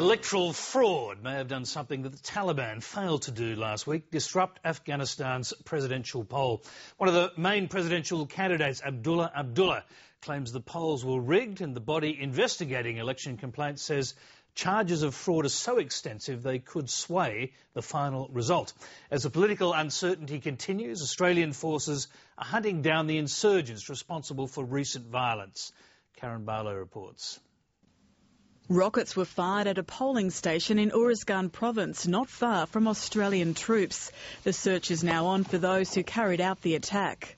Electoral fraud may have done something that the Taliban failed to do last week, disrupt Afghanistan's presidential poll. One of the main presidential candidates, Abdullah, claims the polls were rigged, and the body investigating election complaints says charges of fraud are so extensive they could sway the final result. As the political uncertainty continues, Australian forces are hunting down the insurgents responsible for recent violence. Karen Barlow reports. Rockets were fired at a polling station in Uruzgan province, not far from Australian troops. The search is now on for those who carried out the attack.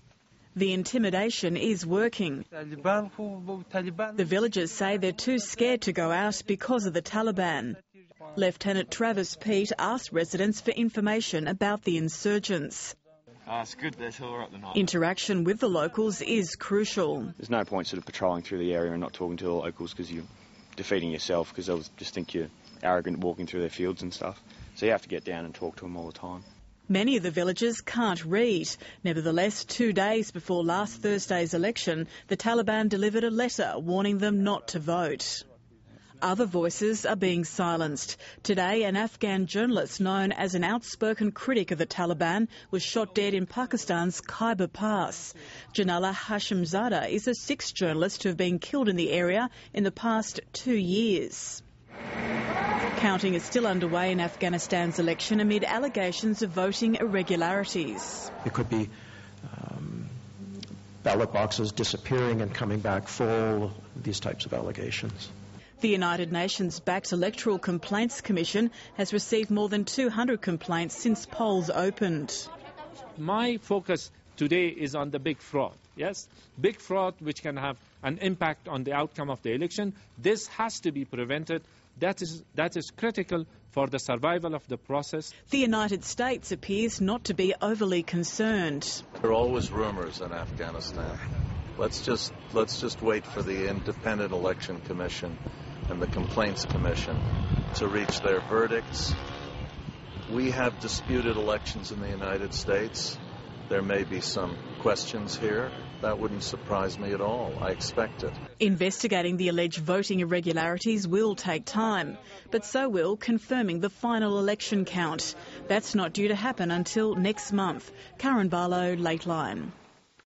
The intimidation is working. The villagers say they're too scared to go out because of the Taliban. Lieutenant Travis Peat asked residents for information about the insurgents. It's good, that's all right tonight. Interaction with the locals is crucial. There's no point sort of patrolling through the area and not talking to the locals because you're defeating yourself, because they'll just think you're arrogant walking through their fields and stuff. So you have to get down and talk to them all the time. Many of the villagers can't read. Nevertheless, 2 days before last Thursday's election, the Taliban delivered a letter warning them not to vote. Other voices are being silenced. Today, an Afghan journalist known as an outspoken critic of the Taliban was shot dead in Pakistan's Khyber Pass. Janala Hashimzada is the sixth journalist to have been killed in the area in the past 2 years. Counting is still underway in Afghanistan's election amid allegations of voting irregularities. It could be ballot boxes disappearing and coming back full, these types of allegations. The United Nations-backed Electoral Complaints Commission has received more than 200 complaints since polls opened. My focus today is on the big fraud, yes? Big fraud which can have an impact on the outcome of the election. This has to be prevented. That is critical for the survival of the process. The United States appears not to be overly concerned. There are always rumours in Afghanistan. Let's just wait for the Independent Election Commission and the Complaints Commission to reach their verdicts. We have disputed elections in the United States. There may be some questions here. That wouldn't surprise me at all. I expect it. Investigating the alleged voting irregularities will take time, but so will confirming the final election count. That's not due to happen until next month. Karen Barlow, Lateline.